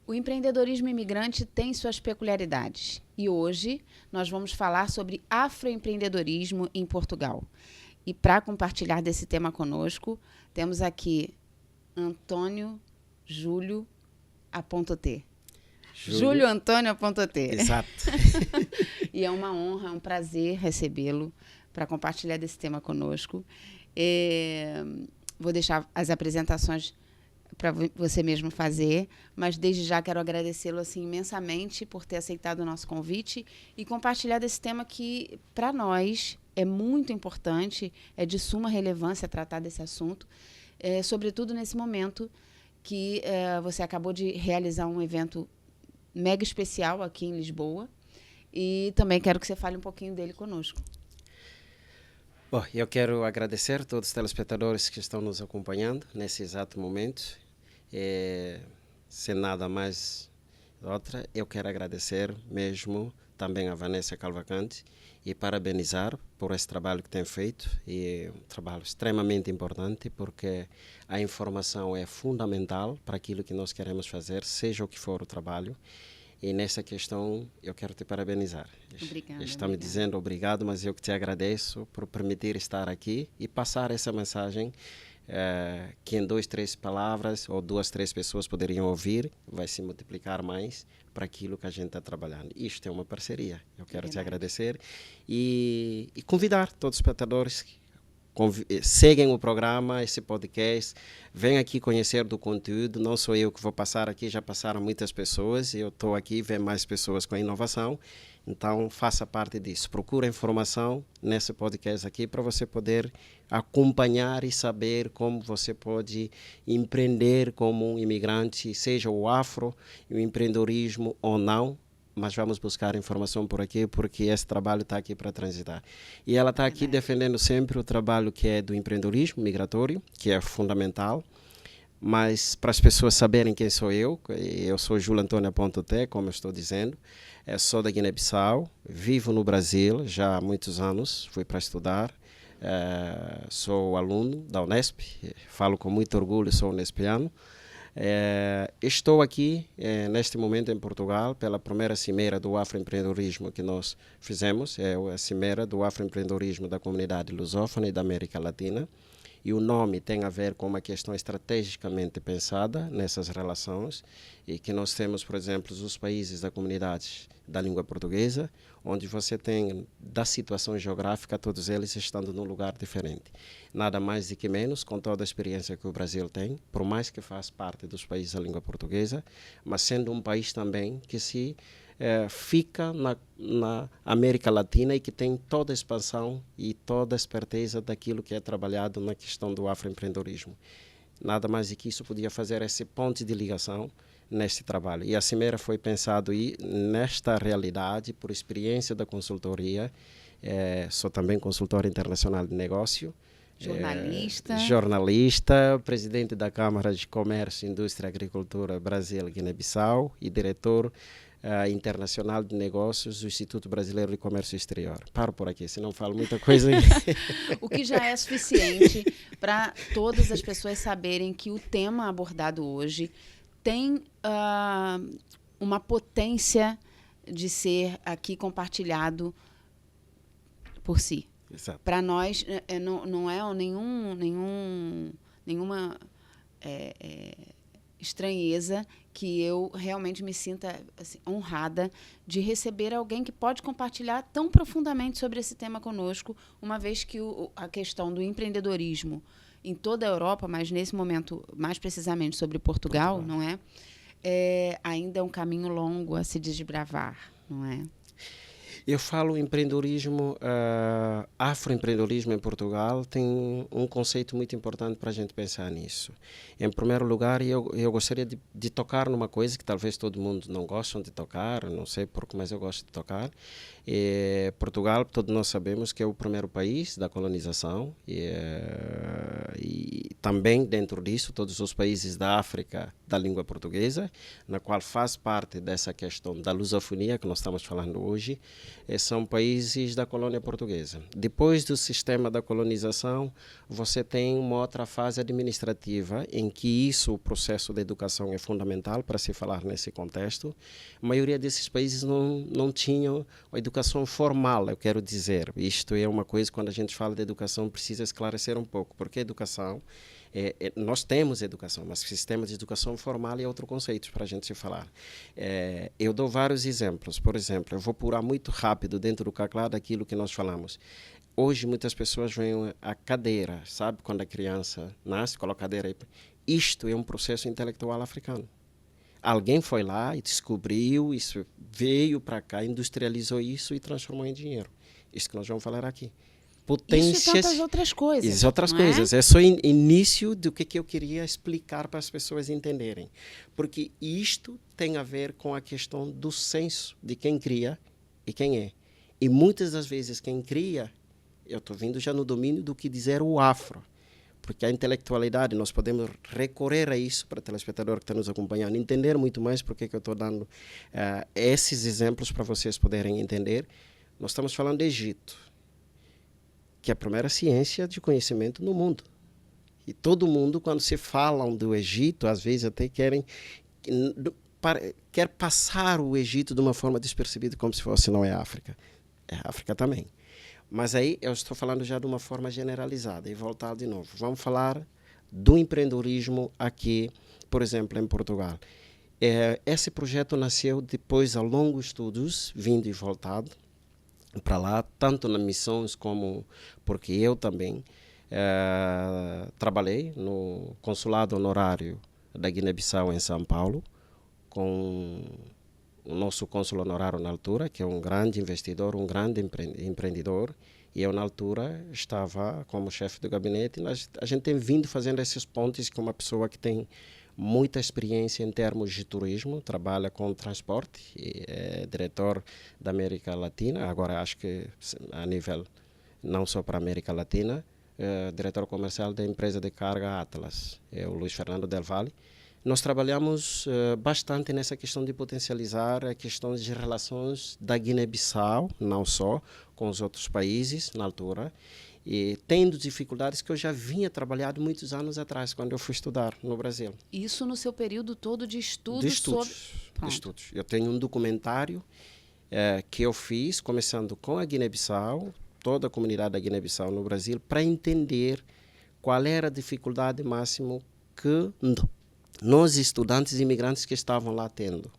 O empreendedorismo imigrante tem suas peculiaridades e hoje nós vamos falar sobre afroempreendedorismo em Portugal. E para compartilhar desse tema conosco, temos aqui Antônio Júlio Aponto-T. Júlio Antônio Aponto-T. Exato. E é uma honra, é um prazer recebê-lo para compartilhar desse tema conosco. Vou deixar as apresentações para você mesmo fazer, mas desde já quero agradecê-lo assim, imensamente por ter aceitado o nosso convite e compartilhar desse tema que, para nós, é muito importante, é de suma relevância tratar desse assunto, sobretudo nesse momento que você acabou de realizar um evento mega especial aqui em Lisboa e também quero que você fale um pouquinho dele conosco. Bom, eu quero agradecer a todos os telespectadores que estão nos acompanhando nesse exato momento. Sem nada mais outra, eu quero agradecer mesmo também a Vanessa Calvacante e parabenizar por esse trabalho que tem feito. E é um trabalho extremamente importante porque a informação é fundamental para aquilo que nós queremos fazer, seja o que for o trabalho. E nessa questão eu quero te parabenizar. Obrigada. Está me dizendo obrigado, mas eu que te agradeço por permitir estar aqui e passar essa mensagem que em 2, 3 palavras ou 2, 3 pessoas poderiam ouvir, vai se multiplicar mais para aquilo que a gente está trabalhando. Isto é uma parceria. Eu quero te agradecer e convidar todos os espectadores que seguem o programa, esse podcast, vem aqui conhecer do conteúdo. Não sou eu que vou passar aqui, já passaram muitas pessoas e eu estou aqui vendo mais pessoas com a inovação. Então, faça parte disso. Procura informação nesse podcast aqui para você poder acompanhar e saber como você pode empreender como um imigrante, seja o afro, o empreendedorismo ou não. Mas vamos buscar informação por aqui, porque esse trabalho está aqui para transitar. E ela está aqui defendendo sempre o trabalho que é do empreendedorismo migratório, que é fundamental. Mas para as pessoas saberem quem sou eu sou Júlio Antônio Aponto-T, como eu estou dizendo. Sou da Guiné-Bissau, vivo no Brasil já há muitos anos, fui para estudar. Sou aluno da Unesp, falo com muito orgulho, sou unespiano. Estou aqui neste momento em Portugal pela primeira cimeira do afroempreendedorismo que nós fizemos, é a cimeira do afroempreendedorismo da comunidade lusófona e da América Latina, e o nome tem a ver com uma questão estrategicamente pensada nessas relações, e que nós temos, por exemplo, os países da comunidade da língua portuguesa, onde você tem, da situação geográfica, todos eles estando num lugar diferente. Nada mais do que menos, com toda a experiência que o Brasil tem, por mais que faz parte dos países da língua portuguesa, mas sendo um país também que se fica na América Latina e que tem toda a expansão e toda a esperteza daquilo que é trabalhado na questão do afroempreendedorismo. Nada mais do que isso podia fazer esse ponto de ligação neste trabalho. E a cimeira foi pensado nesta realidade, por experiência da consultoria. Sou também consultor internacional de negócio. Jornalista, presidente da Câmara de Comércio, Indústria e Agricultura Brasil Guiné-Bissau e diretor internacional de negócios do Instituto Brasileiro de Comércio Exterior. Paro por aqui, senão falo muita coisa. O que já é suficiente para todas as pessoas saberem que o tema abordado hoje tem uma potência de ser aqui compartilhado por si. Para nós, não é nenhuma estranheza que eu realmente me sinta assim, honrada de receber alguém que pode compartilhar tão profundamente sobre esse tema conosco, uma vez que a questão do empreendedorismo em toda a Europa, mas nesse momento, mais precisamente sobre Portugal. Não é? Ainda é um caminho longo a se desbravar, não é? Eu falo empreendedorismo, afroempreendedorismo em Portugal tem um conceito muito importante para a gente pensar nisso. Em primeiro lugar, eu gostaria de tocar numa coisa que talvez todo mundo não goste de tocar, não sei porquê, mas eu gosto de tocar. Portugal, todos nós sabemos que é o primeiro país da colonização e também dentro disso todos os países da África da língua portuguesa, na qual faz parte dessa questão da lusofonia que nós estamos falando hoje. são países da colônia portuguesa. Depois do sistema da colonização, você tem uma outra fase administrativa em que o processo de educação é fundamental para se falar nesse contexto. A maioria desses países não tinham a educação formal, eu quero dizer. Isto é uma coisa, quando a gente fala de educação, precisa esclarecer um pouco, porque a educação, nós temos educação, mas sistema de educação formal é outro conceito para a gente se falar. Eu dou vários exemplos. Por exemplo, eu vou pular muito rápido dentro do CACLA daquilo que nós falamos. Hoje, muitas pessoas veem a cadeira, sabe? Quando a criança nasce, coloca a cadeira aí. Isto é um processo intelectual africano. Alguém foi lá e descobriu, isso veio para cá, industrializou isso e transformou em dinheiro. Isso que nós vamos falar aqui. Isso e tantas outras coisas. Outras coisas. É só início do que eu queria explicar para as pessoas entenderem. Porque isto tem a ver com a questão do senso de quem cria e quem é. E muitas das vezes quem cria, eu estou vindo já no domínio do que dizer o afro. Porque a intelectualidade, nós podemos recorrer a isso para o telespectador que está nos acompanhando, entender muito mais porque que eu estou dando esses exemplos para vocês poderem entender. Nós estamos falando de Egito, que é a primeira ciência de conhecimento no mundo. E todo mundo, quando se falam do Egito, às vezes até quer passar o Egito de uma forma despercebida, como se fosse não é África. É África também. Mas aí eu estou falando já de uma forma generalizada. E voltar de novo. Vamos falar do empreendedorismo aqui, por exemplo, em Portugal. Esse projeto nasceu depois de longos estudos, vindo e voltado para lá, tanto nas missões como porque eu também trabalhei no consulado honorário da Guiné-Bissau em São Paulo, com o nosso cônsul honorário na altura, que é um grande investidor, um grande empreendedor, e eu na altura estava como chefe do gabinete. A gente tem vindo fazendo esses pontos com uma pessoa que tem muita experiência em termos de turismo, trabalha com transporte, e é diretor da América Latina, agora acho que a nível não só para a América Latina, diretor comercial da empresa de carga Atlas, é o Luiz Fernando Del Valle. Nós trabalhamos bastante nessa questão de potencializar a questão de relações da Guiné-Bissau, não só com os outros países na altura, e tendo dificuldades que eu já vinha trabalhando muitos anos atrás, quando eu fui estudar no Brasil. Isso no seu período todo de estudos? De estudos. Eu tenho um documentário que eu fiz, começando com a Guiné-Bissau, toda a comunidade da Guiné-Bissau no Brasil, para entender qual era a dificuldade máxima que nós, estudantes e imigrantes que estavam lá tendo.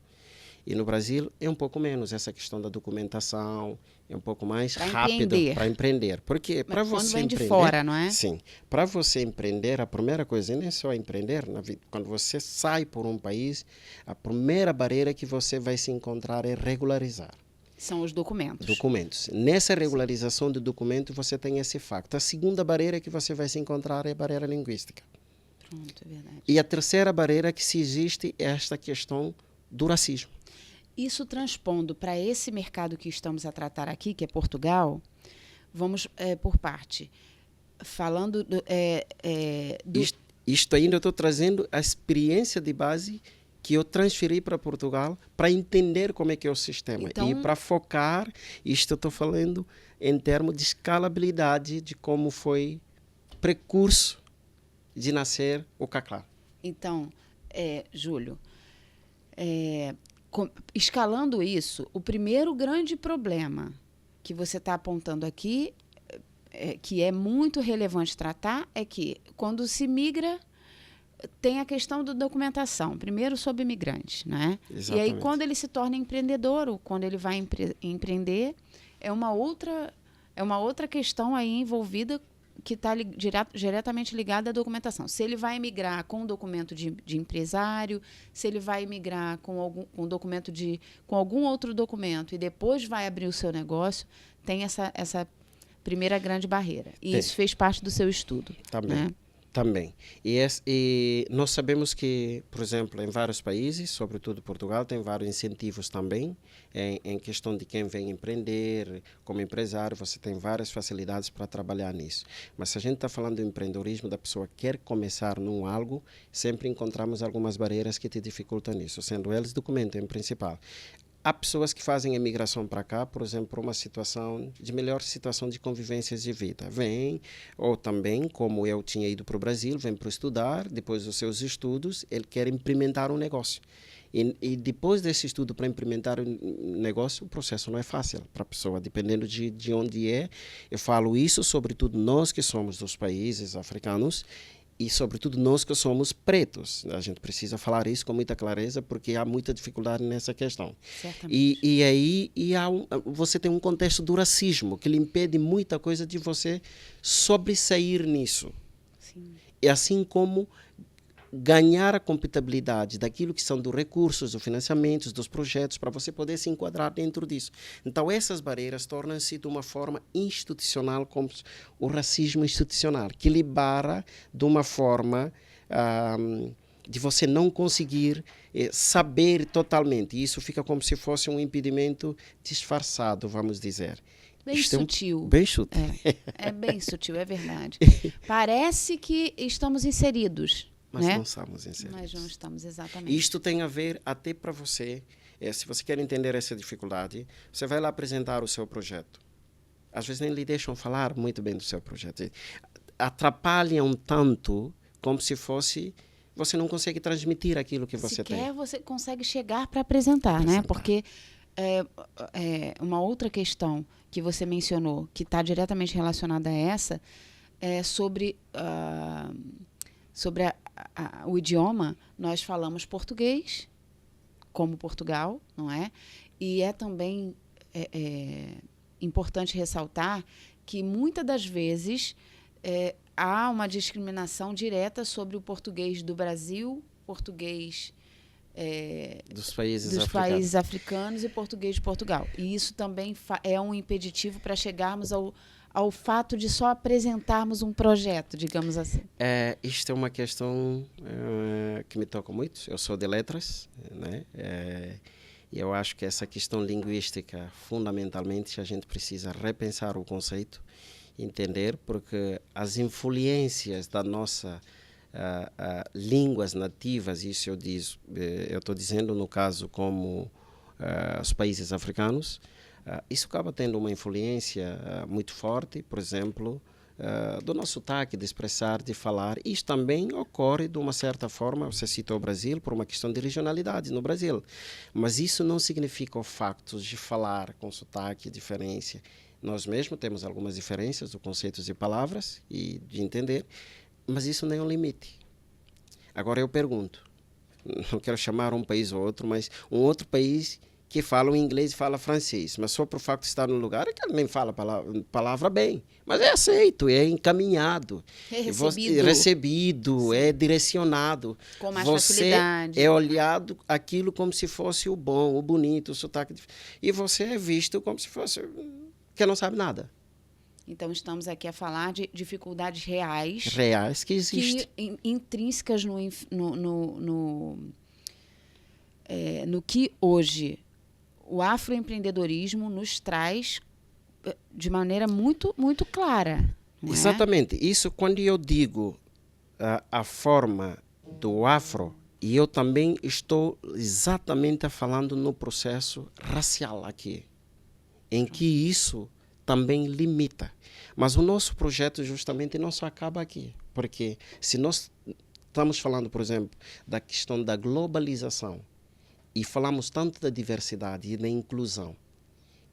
E no Brasil é um pouco menos essa questão da documentação, é um pouco mais rápido para empreender. Porque para você vem empreender, de fora, não é? Sim. Para você empreender, a primeira coisa não é só empreender na vida. Quando você sai por um país, a primeira barreira que você vai se encontrar é regularizar. São os documentos. Documentos. Nessa regularização do documento, você tem esse facto. A segunda barreira que você vai se encontrar é a barreira linguística. Pronto, é verdade. E a terceira barreira que se existe é esta questão do racismo. Isso transpondo para esse mercado que estamos a tratar aqui, que é Portugal, vamos por parte. Falando Isto ainda eu estou trazendo a experiência de base que eu transferi para Portugal para entender como é que é o sistema. Então, e para focar, isto eu estou falando em termos de escalabilidade, de como foi o percurso de nascer o CACLA. Então, Júlio, escalando isso, o primeiro grande problema que você está apontando aqui, que é muito relevante tratar, é que quando se migra, tem a questão da documentação, primeiro sobre imigrantes, né? Exatamente. E aí, quando ele se torna empreendedor, ou quando ele vai empreender, é uma outra questão aí envolvida que está diretamente ligada à documentação. Se ele vai emigrar com um documento de empresário, se ele vai emigrar com algum outro documento e depois vai abrir o seu negócio, tem essa primeira grande barreira. E isso fez parte do seu estudo. Também. Né? Também. E nós sabemos que, por exemplo, em vários países, sobretudo Portugal, tem vários incentivos também em questão de quem vem empreender, como empresário, você tem várias facilidades para trabalhar nisso. Mas se a gente está falando do empreendedorismo, da pessoa que quer começar num algo, sempre encontramos algumas barreiras que te dificultam nisso, sendo eles documento em principal. há pessoas que fazem a migração para cá, por exemplo, por uma situação de melhor situação de convivências de vida. Vem, ou também, como eu tinha ido para o Brasil, vem para estudar, depois dos seus estudos, ele quer implementar um negócio. E depois desse estudo para implementar um negócio, o processo não é fácil para a pessoa, dependendo de onde é. Eu falo isso, sobretudo nós que somos dos países africanos, e, sobretudo, nós que somos pretos. A gente precisa falar isso com muita clareza, porque há muita dificuldade nessa questão. E aí você tem um contexto do racismo, que lhe impede muita coisa de você sobressair nisso. Sim. E assim como ganhar a compatibilidade daquilo que são dos recursos, dos financiamentos, dos projetos, para você poder se enquadrar dentro disso. Então, essas barreiras tornam-se de uma forma institucional, como o racismo institucional, que lhe barra de uma forma de você não conseguir saber totalmente. E isso fica como se fosse um impedimento disfarçado, vamos dizer. Bem sutil. Bem sutil. É bem sutil, é verdade. Parece que estamos inseridos. Mas né? não estamos inseridos. Mas não estamos, exatamente. Isto tem a ver até para você, se você quer entender essa dificuldade, você vai lá apresentar o seu projeto. Às vezes nem lhe deixam falar muito bem do seu projeto. Atrapalham tanto como se fosse... Você não consegue transmitir aquilo que você tem. Sequer você consegue chegar para apresentar, né? Porque uma outra questão que você mencionou, que está diretamente relacionada a essa, é sobre o idioma. Nós falamos português, como Portugal, não é? E é também importante ressaltar que muitas das vezes há uma discriminação direta sobre o português do Brasil, português dos países africanos e português de Portugal. E isso também é um impeditivo para chegarmos ao fato de só apresentarmos um projeto, digamos assim. Isto é uma questão que me toca muito. Eu sou de letras, né? E eu acho que essa questão linguística, fundamentalmente, a gente precisa repensar o conceito, entender, porque as influências da nossa línguas nativas, isso eu estou dizendo no caso como os países africanos, isso acaba tendo uma influência muito forte, por exemplo, do nosso sotaque, de expressar, de falar. Isso também ocorre de uma certa forma, você citou o Brasil, por uma questão de regionalidade no Brasil. Mas isso não significa o facto de falar com sotaque, diferença. Nós mesmos temos algumas diferenças do conceitos de palavras e de entender, mas isso não é um limite. Agora eu pergunto, não quero chamar um país ou outro, mas um outro país que fala inglês e fala francês, mas só por fato de estar no lugar é que ele nem fala palavra bem, mas é aceito, é encaminhado, recebido, é direcionado. Com mais facilidade. É olhado aquilo como se fosse o bom, o bonito, o sotaque, e você é visto como se fosse que não sabe nada. Então, estamos aqui a falar de dificuldades reais. Reais que existem. Intrínsecas no que hoje o afroempreendedorismo nos traz de maneira muito, muito clara. Exatamente. Isso quando eu digo a forma do afro, e eu também estou exatamente falando no processo racial aqui, em que isso também limita. Mas o nosso projeto justamente não só acaba aqui, porque se nós estamos falando, por exemplo, da questão da globalização e falamos tanto da diversidade e da inclusão,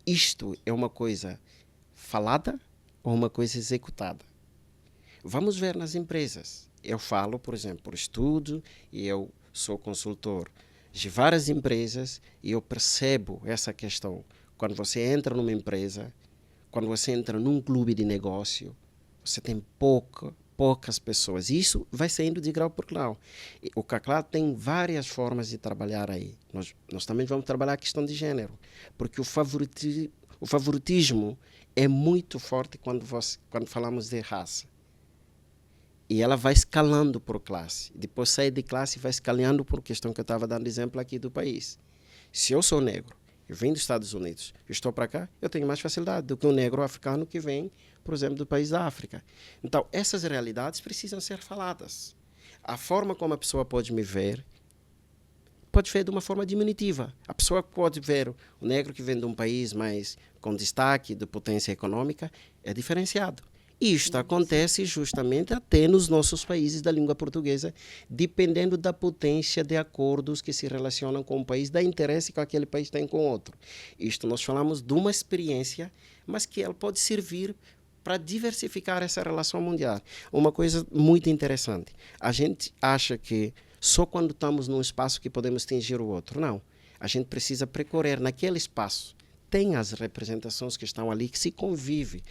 isto é uma coisa falada ou uma coisa executada? Vamos ver nas empresas. Eu falo, por exemplo, por estudo, e eu sou consultor de várias empresas e eu percebo essa questão. Quando você entra numa empresa, quando você entra num clube de negócio, você tem poucas pessoas. E isso vai saindo de grau por grau. O CACLA tem várias formas de trabalhar aí. Nós também vamos trabalhar a questão de gênero, porque o favoritismo é muito forte quando falamos de raça. E ela vai escalando por classe. Depois sai de classe e vai escalando por questão que eu estava dando exemplo aqui do país. Se eu sou negro, eu venho dos Estados Unidos, eu estou para cá, eu tenho mais facilidade do que um negro africano que vem, por exemplo, do país da África. Então, essas realidades precisam ser faladas. A forma como a pessoa pode me ver pode ver de uma forma diminutiva. A pessoa pode ver o negro que vem de um país mais com destaque de potência econômica é diferenciado. Isto acontece justamente até nos nossos países da língua portuguesa, dependendo da potência de acordos que se relacionam com o país, da interesse que aquele país tem com outro. Isto nós falamos de uma experiência, mas que ela pode servir para diversificar essa relação mundial. Uma coisa muito interessante, a gente acha que só quando estamos num espaço que podemos atingir o outro. Não, a gente precisa percorrer naquele espaço. Tem as representações que estão ali, que se convive.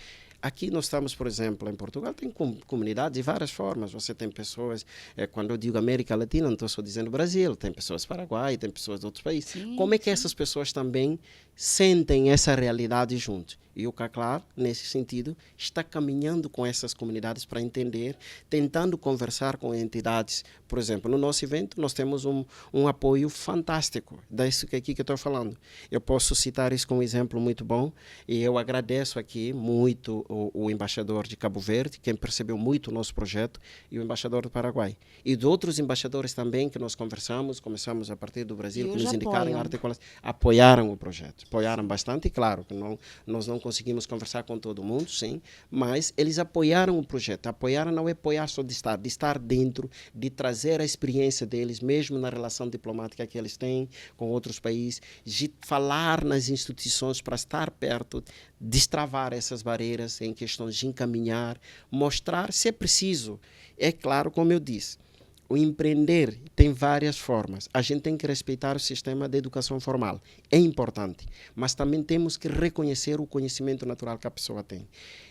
Aqui nós estamos, por exemplo, em Portugal, tem comunidades de várias formas. Você tem pessoas, quando eu digo América Latina, não estou só dizendo Brasil, tem pessoas do Paraguai, tem pessoas de outros países. Sim, como é que essas pessoas também sentem essa realidade juntos? E o CACLAR, nesse sentido, está caminhando com essas comunidades para entender, tentando conversar com entidades. Por exemplo, no nosso evento, nós temos um apoio fantástico, disso que aqui que eu estou falando. Eu posso citar isso como um exemplo muito bom, e eu agradeço aqui muito o embaixador de Cabo Verde, quem percebeu muito o nosso projeto, e o embaixador do Paraguai. E de outros embaixadores também que nós começamos a partir do Brasil, que nos indicaram articulações, apoiaram o projeto, apoiaram bastante, e claro, que nós não conseguimos conversar com todo mundo, sim, mas eles apoiaram o projeto. Apoiaram não é apoiar só de estar dentro, de trazer a experiência deles, mesmo na relação diplomática que eles têm com outros países, de falar nas instituições para estar perto, destravar essas barreiras em questões de encaminhar, mostrar se é preciso. É claro, como eu disse, o empreender tem várias formas. A gente tem que respeitar o sistema de educação formal. É importante. Mas também temos que reconhecer o conhecimento natural que a pessoa tem.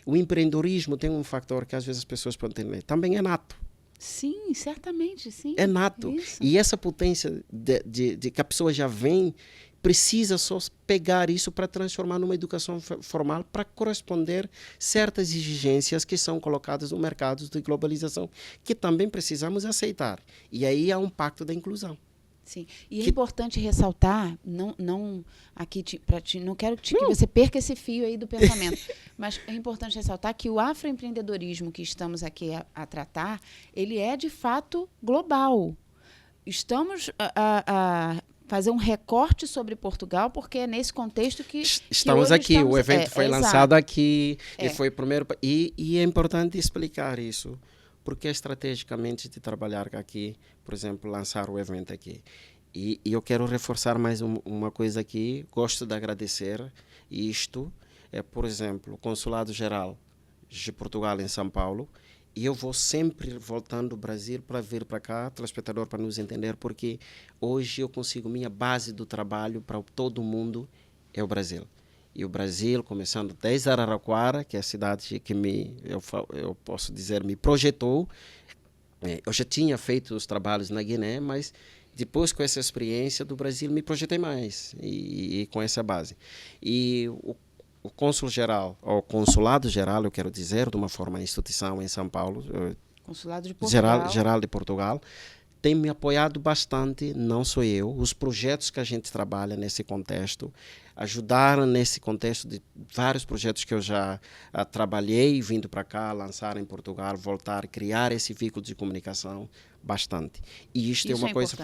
O empreendedorismo tem um fator que às vezes as pessoas podem entender. Também é nato. Sim, certamente, sim. É nato. Isso. E essa potência de que a pessoa já vem, precisa só pegar isso para transformar numa educação formal para corresponder certas exigências que são colocadas no mercado de globalização, que também precisamos aceitar. E aí há um pacto da inclusão. Sim, e é importante ressaltar, não quero que você perca esse fio aí do pensamento, mas é importante ressaltar que o afroempreendedorismo que estamos aqui a tratar, ele é de fato global. Estamos a fazer um recorte sobre Portugal, porque é nesse contexto que estamos aqui. O evento foi lançado aqui e foi o primeiro. E é importante explicar isso, porque estrategicamente de trabalhar aqui, por exemplo, lançar o evento aqui. E eu quero reforçar mais uma coisa aqui. Gosto de agradecer isto. Por exemplo, o Consulado-Geral de Portugal em São Paulo. E eu vou sempre voltando do Brasil para vir para cá, telespectador, para nos entender, porque hoje eu consigo, minha base do trabalho para todo mundo é o Brasil. E o Brasil, começando desde Araraquara, que é a cidade que eu posso dizer, me projetou. Eu já tinha feito os trabalhos na Guiné, mas depois com essa experiência do Brasil me projetei mais, e com essa base. E o cônsul-geral, ou consulado-geral, eu quero dizer, de uma forma instituição em São Paulo, Consulado de Portugal. Geral de Portugal, tem me apoiado bastante, não sou eu, os projetos que a gente trabalha nesse contexto, ajudaram nesse contexto de vários projetos que eu já trabalhei, vindo para cá, lançar em Portugal, voltar, criar esse veículo de comunicação, bastante. E isto é uma coisa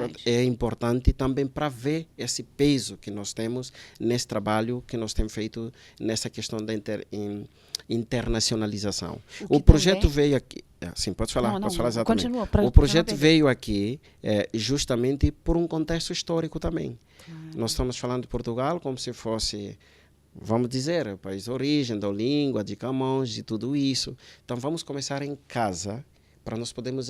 importante também para ver esse peso que nós temos nesse trabalho que nós temos feito nessa questão da internacionalização. O projeto veio aqui. Sim, pode falar, posso falar exatamente. Continua, o projeto veio aqui justamente por um contexto histórico também. Nós estamos falando de Portugal como se fosse, vamos dizer, o país de origem, da língua, de Camões, de tudo isso. Então vamos começar em casa para nós podermos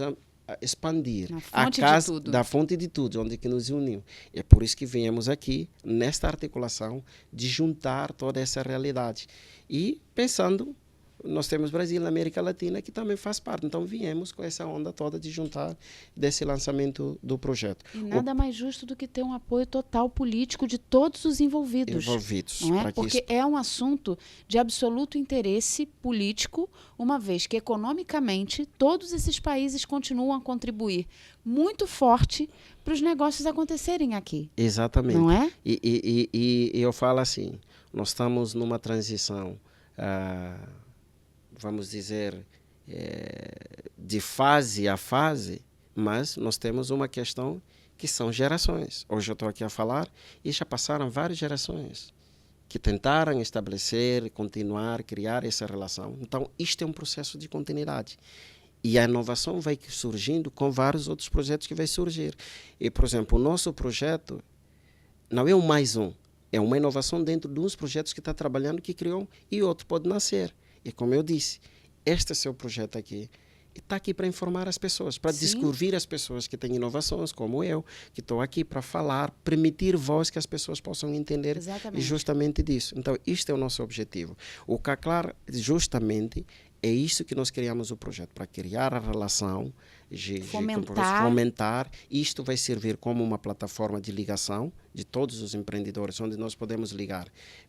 expandir a casa da fonte de tudo, onde que nos uniu. É por isso que viemos aqui, nesta articulação, de juntar toda essa realidade. E pensando, nós temos Brasil na América Latina, que também faz parte. Então, viemos com essa onda toda de juntar desse lançamento do projeto. E nada mais justo do que ter um apoio total político de todos os envolvidos. Não é? Porque é um assunto de absoluto interesse político, uma vez que, economicamente, todos esses países continuam a contribuir muito forte para os negócios acontecerem aqui. Exatamente. Não é? E eu falo assim, nós estamos numa transição, vamos dizer, de fase a fase, mas nós temos uma questão que são gerações. Hoje eu estou aqui a falar e já passaram várias gerações que tentaram estabelecer, continuar, criar essa relação. Então, isto é um processo de continuidade. E a inovação vai surgindo com vários outros projetos que vai surgir. E, por exemplo, o nosso projeto não é um mais um. É uma inovação dentro de uns projetos que está trabalhando, que criou, e outro pode nascer. E como eu disse, este é o seu projeto aqui. Está aqui para informar as pessoas, para descobrir as pessoas que têm inovações, como eu, que estou aqui para falar, permitir voz que as pessoas possam entender. Exatamente. Justamente disso. Então, isto é o nosso objetivo. O CACLAR, justamente, é isso que nós criamos o projeto, para criar a relação, fomentar. Isto vai servir como uma plataforma de ligação de todos os empreendedores, onde nós podemos ligar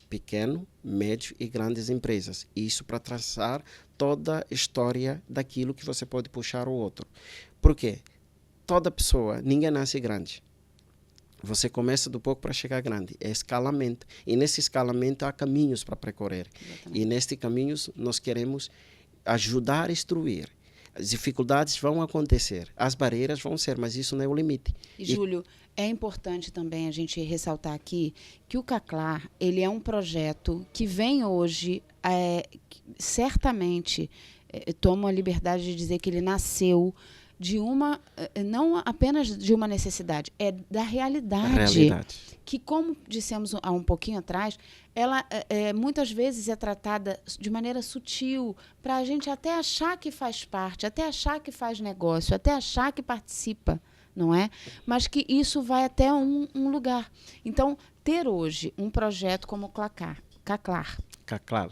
pequeno, médio e grandes empresas. Isso para traçar toda a história daquilo que você pode puxar o outro. Por quê? Toda pessoa, ninguém nasce grande. Você começa do pouco para chegar grande. É escalamento. E nesse escalamento há caminhos para percorrer. Exatamente. E nestes caminhos nós queremos ajudar a instruir. As dificuldades vão acontecer, as barreiras vão ser, mas isso não é o limite. E Júlio, é importante também a gente ressaltar aqui que o CACLAR, ele é um projeto que vem hoje, certamente, tomo a liberdade de dizer que ele nasceu de não apenas de uma necessidade, é da realidade. Que, como dissemos há um pouquinho atrás, ela muitas vezes é tratada de maneira sutil, para a gente até achar que faz parte, até achar que faz negócio, até achar que participa, não é? Mas que isso vai até um lugar. Então, ter hoje um projeto como o CACLAR,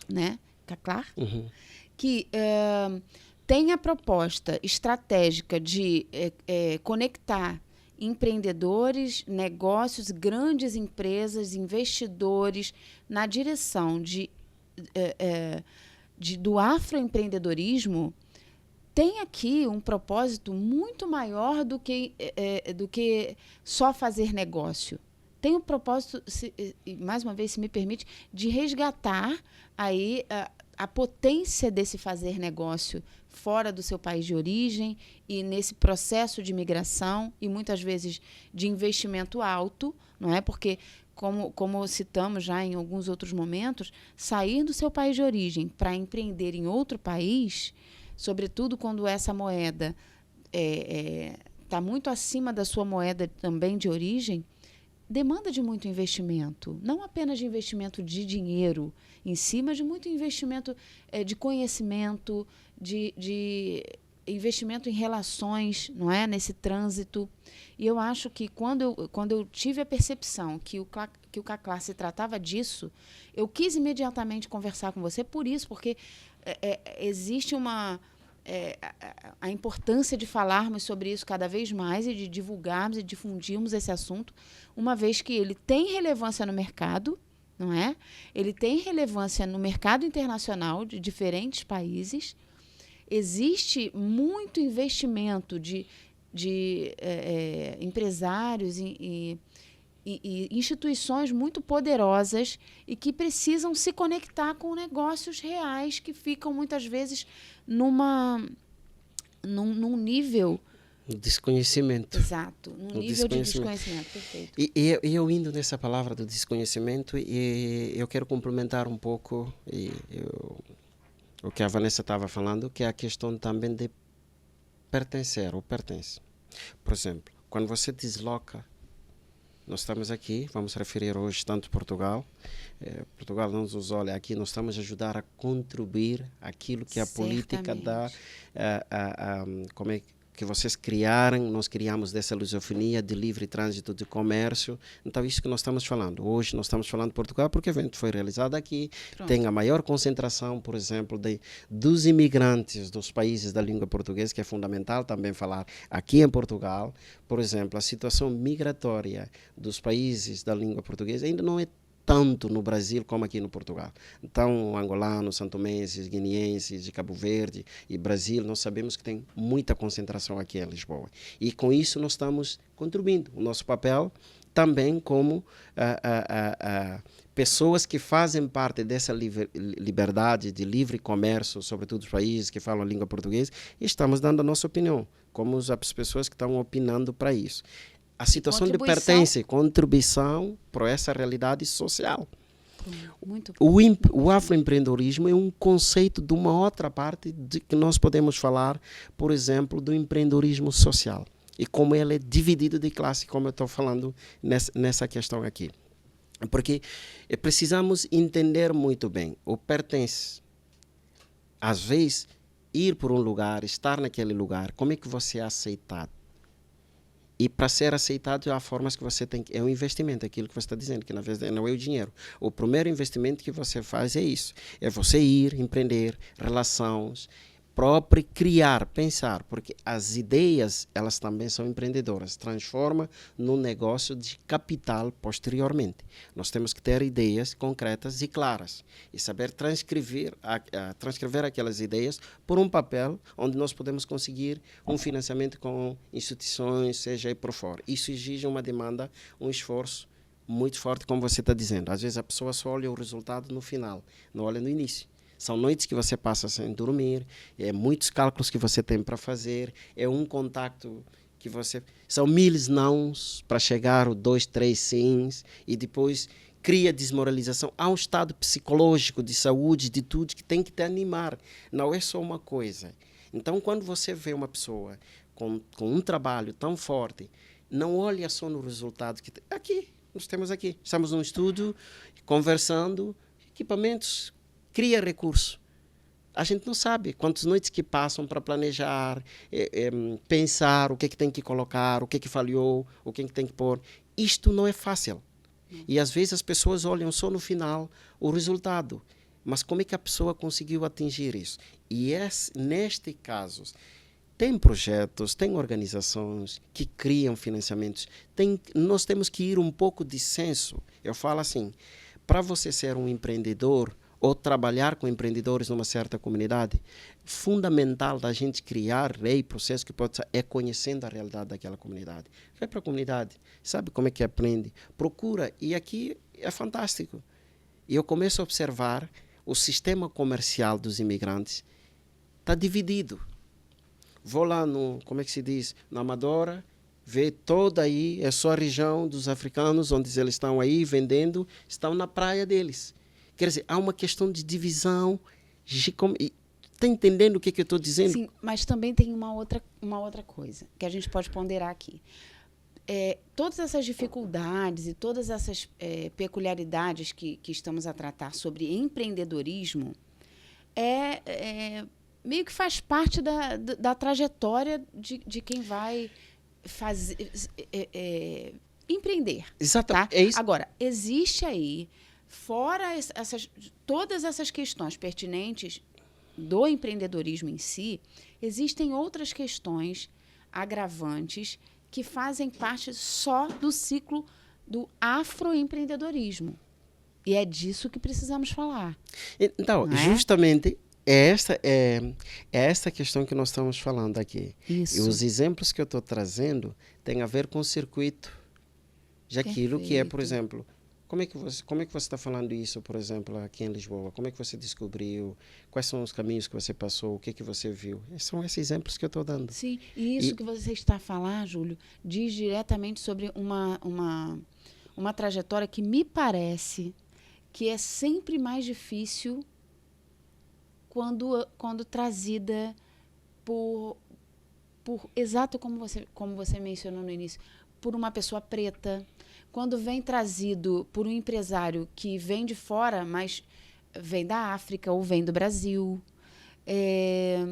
né? CACLAR, que tem a proposta estratégica de conectar empreendedores, negócios, grandes empresas, investidores na direção do afroempreendedorismo, tem aqui um propósito muito maior do que só fazer negócio. Tem o propósito, mais uma vez, se me permite, de resgatar aí a potência desse fazer negócio fora do seu país de origem e nesse processo de migração e muitas vezes de investimento alto, não é? Porque, como citamos já em alguns outros momentos, sair do seu país de origem para empreender em outro país, sobretudo quando essa moeda está muito acima da sua moeda também de origem, demanda de muito investimento, não apenas de investimento de dinheiro em si, mas de muito investimento de conhecimento, de investimento em relações, não é? Nesse trânsito. E eu acho que quando eu tive a percepção que o CACLAR se tratava disso, eu quis imediatamente conversar com você por isso, porque existe a importância de falarmos sobre isso cada vez mais e de divulgarmos e difundirmos esse assunto, uma vez que ele tem relevância no mercado, não é? Ele tem relevância no mercado internacional de diferentes países. Existe muito investimento de empresários e instituições muito poderosas e que precisam se conectar com negócios reais que ficam muitas vezes num nível... Desconhecimento. Exato, num nível de desconhecimento, perfeito. E eu indo nessa palavra do desconhecimento, e eu quero complementar um pouco o que a Vanessa estava falando, que é a questão também de pertencer ou pertence. Por exemplo, quando você desloca, nós estamos aqui, vamos referir hoje tanto Portugal. Portugal não nos olha aqui, nós estamos a ajudar a contribuir aquilo que a política dá, como é que vocês criaram, nós criamos dessa lusofonia de livre trânsito de comércio. Então, isso que nós estamos falando. Hoje nós estamos falando de Portugal porque o evento foi realizado aqui. Pronto. Tem a maior concentração, por exemplo, dos imigrantes dos países da língua portuguesa, que é fundamental também falar aqui em Portugal. Por exemplo, a situação migratória dos países da língua portuguesa ainda não é tanto no Brasil como aqui no Portugal. Então, angolanos, santomenses, guineenses, de Cabo Verde e Brasil, nós sabemos que tem muita concentração aqui em Lisboa. E com isso nós estamos contribuindo. O nosso papel também como pessoas que fazem parte dessa liberdade de livre comércio, sobretudo os países que falam a língua portuguesa, e estamos dando a nossa opinião, como as pessoas que estão opinando para isso. a situação de pertence, contribuição para essa realidade social. Muito O afroempreendedorismo é um conceito de uma outra parte de que nós podemos falar, por exemplo, do empreendedorismo social e como ele é dividido de classe, como eu estou falando nessa questão aqui. Porque precisamos entender muito bem o pertence. Às vezes, ir por um lugar, estar naquele lugar, como é que você é aceitado? E para ser aceitado, há formas que você tem que... É um investimento, aquilo que você está dizendo, que na verdade não é o dinheiro. O primeiro investimento que você faz é isso. É você ir, empreender, relações, próprio, criar, pensar. Porque as ideias, elas também são empreendedoras. Transforma num negócio de capital posteriormente. Nós temos que ter ideias concretas e claras. E saber transcrever aquelas ideias por um papel onde nós podemos conseguir um financiamento com instituições, seja aí por fora. Isso exige uma demanda, um esforço muito forte, como você está dizendo. Às vezes a pessoa só olha o resultado no final, não olha no início. São noites que você passa sem dormir, muitos cálculos que você tem para fazer, é um contato que você... São 1000 nãos para chegar aos 2, 3 sims, e depois cria desmoralização. Há um estado psicológico, de saúde, de tudo, que tem que te animar. Não é só uma coisa. Então, quando você vê uma pessoa com um trabalho tão forte, não olha só no resultado. Aqui, nós temos aqui. Estamos num estúdio, conversando, equipamentos... Cria recurso. A gente não sabe quantas noites que passam para planejar, pensar o que tem que colocar, o que falhou, o que tem que pôr. Isto não é fácil. E às vezes as pessoas olham só no final o resultado. Mas como é que a pessoa conseguiu atingir isso? E neste caso, tem projetos, tem organizações que criam financiamentos. Nós temos que ir um pouco de senso. Eu falo assim, para você ser um empreendedor, ou trabalhar com empreendedores numa certa comunidade, fundamental da gente criar lei, processo que pode ser, é conhecendo a realidade daquela comunidade. Vai para a comunidade, sabe como é que aprende, procura, e aqui é fantástico. E eu começo a observar o sistema comercial dos imigrantes está dividido. Vou lá como é que se diz, na Amadora, ver toda aí, é só a região dos africanos, onde eles estão aí vendendo, estão na praia deles. Quer dizer, há uma questão de divisão. Está entendendo o que eu estou dizendo? Sim, mas também tem uma outra coisa que a gente pode ponderar aqui. Todas essas dificuldades e todas essas peculiaridades que estamos a tratar sobre empreendedorismo meio que faz parte da trajetória de quem vai empreender. Exatamente. Tá? É isso. Agora, existe aí... Fora todas essas questões pertinentes do empreendedorismo em si, existem outras questões agravantes que fazem parte só do ciclo do afroempreendedorismo. E é disso que precisamos falar. Então, justamente, é essa questão que nós estamos falando aqui. Isso. E os exemplos que eu estou trazendo têm a ver com o circuito de aquilo que é, por exemplo... Como é que você está falando isso, por exemplo, aqui em Lisboa? Como é que você descobriu? Quais são os caminhos que você passou? O que você viu? São esses exemplos que eu estou dando. Sim, e isso que você está a falar, Júlio, diz diretamente sobre uma trajetória que me parece que é sempre mais difícil quando trazida por exato como você mencionou no início, por uma pessoa preta. Quando vem trazido por um empresário que vem de fora, mas vem da África ou vem do Brasil, é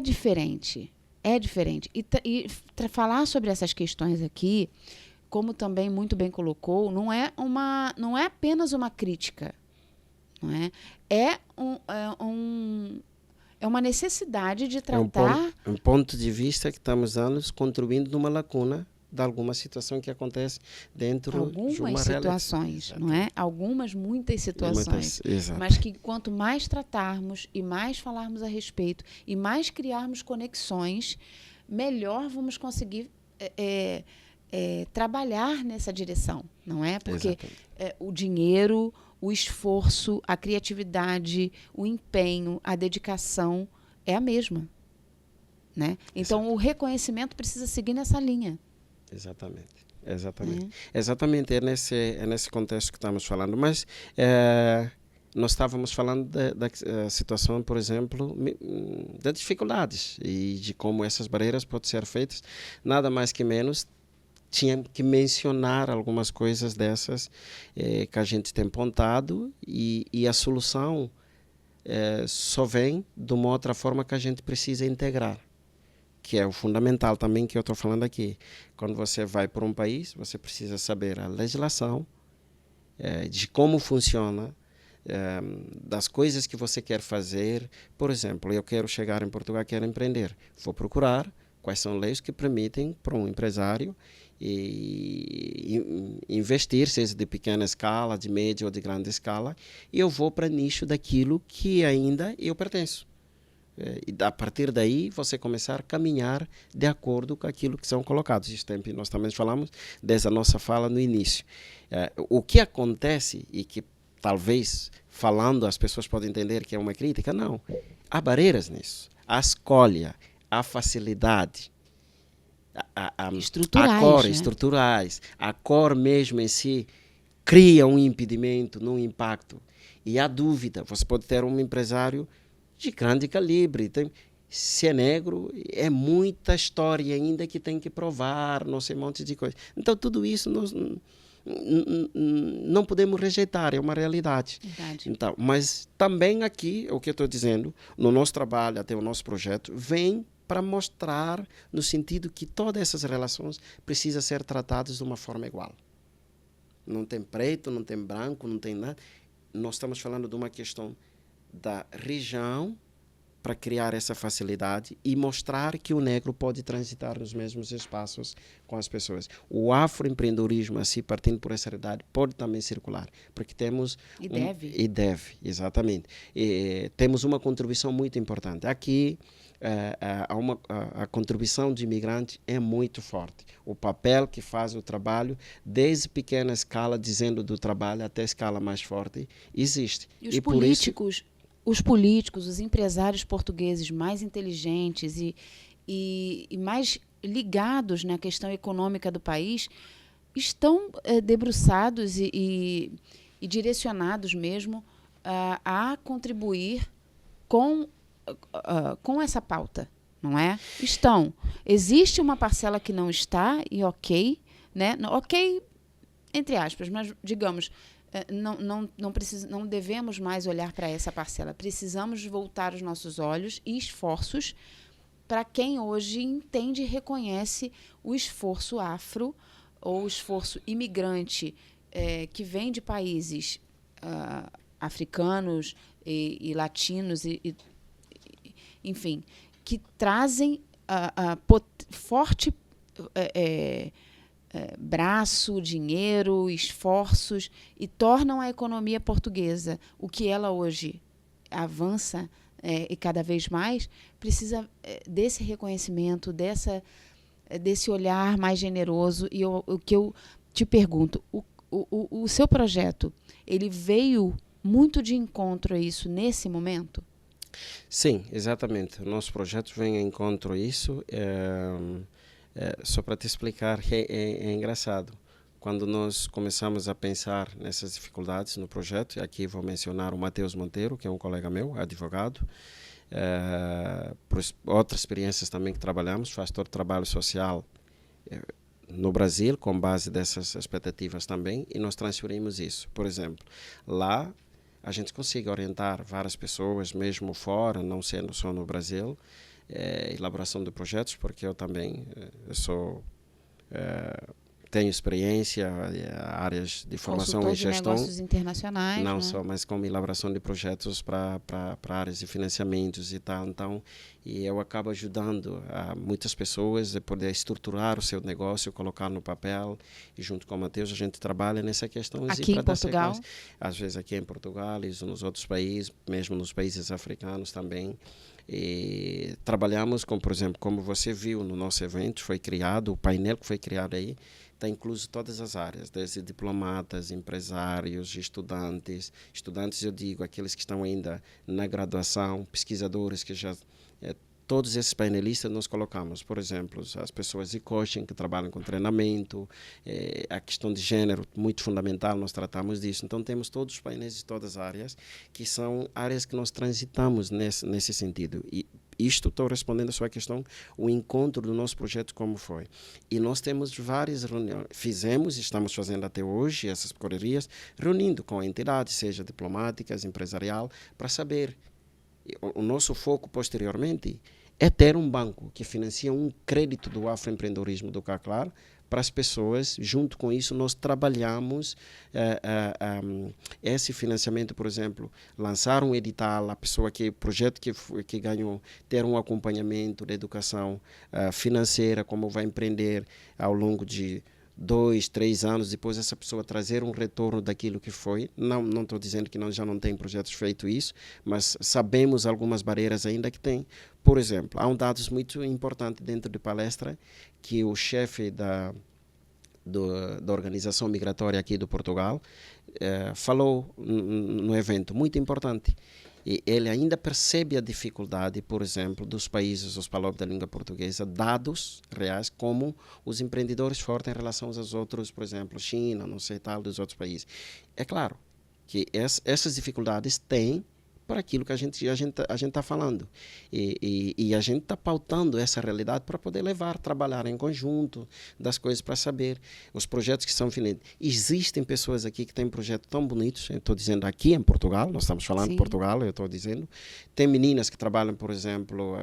diferente. É diferente. E falar sobre essas questões aqui, como também muito bem colocou, não é apenas uma crítica. Não é? É uma necessidade de tratar... Um ponto de vista que estamos dando, contribuindo numa lacuna de alguma situação que acontece dentro de uma algumas situações, não é? Muitas situações. Exato. Mas que quanto mais tratarmos e mais falarmos a respeito e mais criarmos conexões, melhor vamos conseguir trabalhar nessa direção, não é? Porque o dinheiro, o esforço, a criatividade, o empenho, a dedicação é a mesma, né? Então, o reconhecimento precisa seguir nessa linha. Exatamente. Exatamente. Exatamente, é nesse contexto que estamos falando. Mas nós estávamos falando da situação, por exemplo, das dificuldades e de como essas barreiras podem ser feitas. Nada mais que menos, tinha que mencionar algumas coisas dessas que a gente tem apontado e a solução só vem de uma outra forma que a gente precisa integrar, que é o fundamental também que eu estou falando aqui. Quando você vai para um país, você precisa saber a legislação, de como funciona, das coisas que você quer fazer. Por exemplo, eu quero chegar em Portugal, quero empreender. Vou procurar quais são leis que permitem para um empresário investir, seja de pequena escala, de média ou de grande escala, e eu vou para nicho daquilo que ainda eu pertenço. E a partir daí você começar a caminhar de acordo com aquilo que são colocados. Isso tempo nós também falamos desde a nossa fala no início. O que acontece e que talvez falando as pessoas podem entender que é uma crítica, não. Há barreiras nisso. A escolha, a facilidade, Estruturais, a cor, né? estruturais, a cor mesmo em si cria um impedimento, um impacto. E há dúvida. Você pode ter um empresário de grande calibre. Se é negro, é muita história ainda que tem que provar, não sei, um monte de coisa. Então, tudo isso nós não podemos rejeitar, é uma realidade. Verdade. Então, mas também aqui, o que eu estou dizendo, no nosso trabalho, até o nosso projeto, vem para mostrar no sentido que todas essas relações precisam ser tratadas de uma forma igual. Não tem preto, não tem branco, não tem nada. Nós estamos falando de uma questão da região para criar essa facilidade e mostrar que o negro pode transitar nos mesmos espaços com as pessoas. O afroempreendedorismo, assim, partindo por essa realidade, pode também circular, porque temos... deve. E deve, exatamente. Temos uma contribuição muito importante. Aqui, a contribuição de imigrantes é muito forte. O papel que faz o trabalho, desde pequena escala, dizendo do trabalho, até escala mais forte, existe. E os políticos... Os políticos, os empresários portugueses mais inteligentes e mais ligados na questão econômica do país estão debruçados e direcionados mesmo a contribuir com essa pauta, não é? Estão. Existe uma parcela que não está e ok, né? Ok, entre aspas, mas digamos... Não devemos mais olhar para essa parcela. Precisamos voltar os nossos olhos e esforços para quem hoje entende e reconhece o esforço afro ou o esforço imigrante que vem de países africanos e latinos, enfim, que trazem forte braço, dinheiro, esforços e tornam a economia portuguesa, o que ela hoje avança e cada vez mais, precisa desse reconhecimento, desse olhar mais generoso. E o que eu te pergunto, o seu projeto, ele veio muito de encontro a isso nesse momento? Sim, exatamente. O nosso projeto vem em encontro a isso. Só para te explicar que é engraçado. Quando nós começamos a pensar nessas dificuldades no projeto, e aqui vou mencionar o Matheus Monteiro, que é um colega meu, advogado, por outras experiências também que trabalhamos, faz todo o trabalho social no Brasil, com base dessas expectativas também, e nós transferimos isso. Por exemplo, lá a gente consegue orientar várias pessoas, mesmo fora, não sendo só no Brasil, elaboração de projetos, porque eu também tenho experiência em áreas de formação e gestão. De negócios internacionais. Não né? só, mas como elaboração de projetos para áreas de financiamentos e tal. Então, e eu acabo ajudando muitas pessoas a poder estruturar o seu negócio, colocar no papel. E junto com o Matheus, a gente trabalha nessa questão. Aqui em Portugal? Às vezes aqui em Portugal e nos outros países, mesmo nos países africanos também. E trabalhamos com, por exemplo, como você viu no nosso evento, foi criado, o painel que foi criado aí, está incluso todas as áreas, desde diplomatas, empresários, estudantes eu digo, aqueles que estão ainda na graduação, pesquisadores que já todos esses painelistas nós colocamos, por exemplo, as pessoas de coaching que trabalham com treinamento, a questão de gênero, muito fundamental, nós tratamos disso. Então, temos todos os painéis de todas as áreas, que são áreas que nós transitamos nesse sentido. E isto, estou respondendo a sua questão, o encontro do nosso projeto como foi. E nós temos várias reuniões, fizemos e estamos fazendo até hoje essas correrias, reunindo com a entidade, seja diplomáticas, empresarial, para saber. O nosso foco, posteriormente, é ter um banco que financia um crédito do afroempreendedorismo do CACLAR para as pessoas. Junto com isso, nós trabalhamos esse financiamento, por exemplo, lançar um edital, a pessoa projeto que ganhou, ter um acompanhamento de educação financeira, como vai empreender ao longo de 2, 3 anos, depois essa pessoa trazer um retorno daquilo que foi. Não estou dizendo que nós já não tem projetos feito isso, mas sabemos algumas barreiras ainda que tem. Por exemplo, há um dado muito importante dentro de palestra que o chefe da Organização Migratória aqui do Portugal falou no evento, muito importante. E ele ainda percebe a dificuldade, por exemplo, dos países, os palopes da língua portuguesa, dados reais, como os empreendedores fortes em relação aos outros, por exemplo, China, não sei tal, dos outros países. É claro que essas dificuldades têm para aquilo que a gente está falando. E a gente está pautando essa realidade para poder trabalhar em conjunto das coisas para saber os projetos que são finitos. Existem pessoas aqui que têm projetos tão bonitos, eu estou dizendo aqui em Portugal, nós estamos falando de Portugal, eu estou dizendo. Tem meninas que trabalham, por exemplo,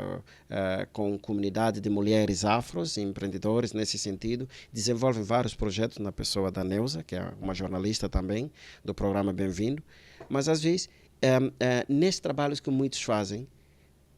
com comunidade de mulheres afros, empreendedores nesse sentido, desenvolvem vários projetos na pessoa da Neuza, que é uma jornalista também do programa Bem-vindo, mas às vezes nesses trabalhos que muitos fazem,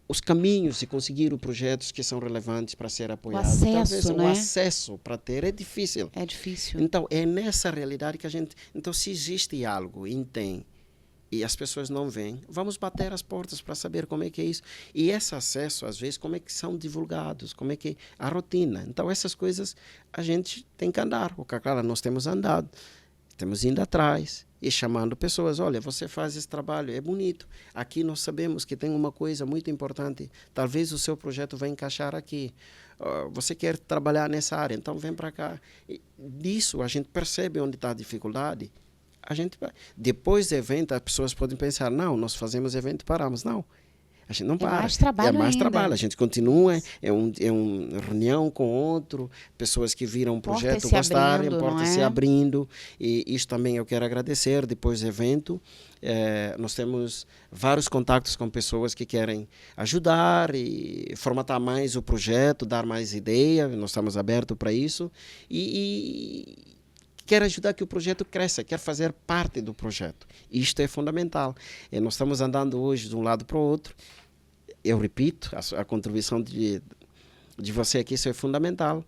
os caminhos de conseguir os projetos que são relevantes para ser apoiados, o acesso para ter é difícil. É difícil. Então, é nessa realidade que a gente... Então, se existe algo e as pessoas não vêm, vamos bater as portas para saber como é que é isso. E esse acesso, às vezes, como é que são divulgados, como é que é a rotina. Então, essas coisas a gente tem que andar. Claro, nós temos andado, temos indo atrás e chamando pessoas. Olha, você faz esse trabalho, é bonito. Aqui nós sabemos que tem uma coisa muito importante. Talvez o seu projeto vai encaixar aqui. Você quer trabalhar nessa área, então vem para cá. E disso a gente percebe onde está a dificuldade. Depois do evento, as pessoas podem pensar, não, nós fazemos evento e paramos. Não. A gente não para. É mais trabalho. A gente continua, é uma reunião com outro, pessoas que viram o projeto gostarem, portas se abrindo. E isso também eu quero agradecer. Depois do evento, nós temos vários contatos com pessoas que querem ajudar e formatar mais o projeto, dar mais ideia. Nós estamos abertos para isso. E quer ajudar que o projeto cresça, quer fazer parte do projeto. Isto é fundamental. Nós estamos andando hoje de um lado para o outro. Eu repito, a contribuição de você aqui, isso é fundamental.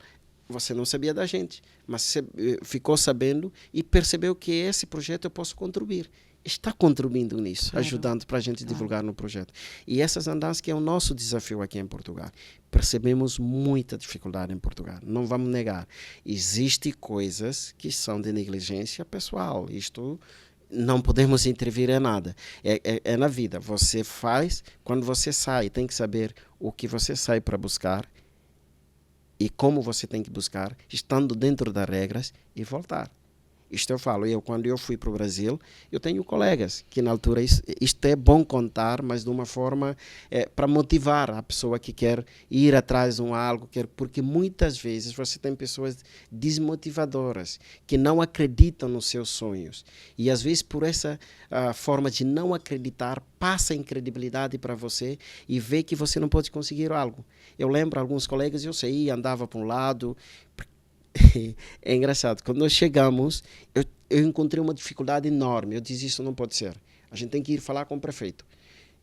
Você não sabia da gente, mas você ficou sabendo e percebeu que esse projeto eu posso contribuir. Está contribuindo nisso, ajudando para a gente divulgar no projeto. E essas andanças que é o nosso desafio aqui em Portugal. Percebemos muita dificuldade em Portugal, não vamos negar. Existem coisas que são de negligência pessoal, isto não podemos intervir em nada. É na vida, você faz, quando você sai, tem que saber o que você sai para buscar e como você tem que buscar, estando dentro das regras e voltar. Isto eu falo, quando eu fui para o Brasil, eu tenho colegas que na altura, isto é bom contar, mas de uma forma para motivar a pessoa que quer ir atrás de algo, porque muitas vezes você tem pessoas desmotivadoras, que não acreditam nos seus sonhos. E às vezes por essa forma de não acreditar, passa a incredibilidade para você e vê que você não pode conseguir algo. Eu lembro alguns colegas, eu saía, andava para um lado. É engraçado, quando nós chegamos, eu encontrei uma dificuldade enorme. Eu disse, isso não pode ser. A gente tem que ir falar com o prefeito.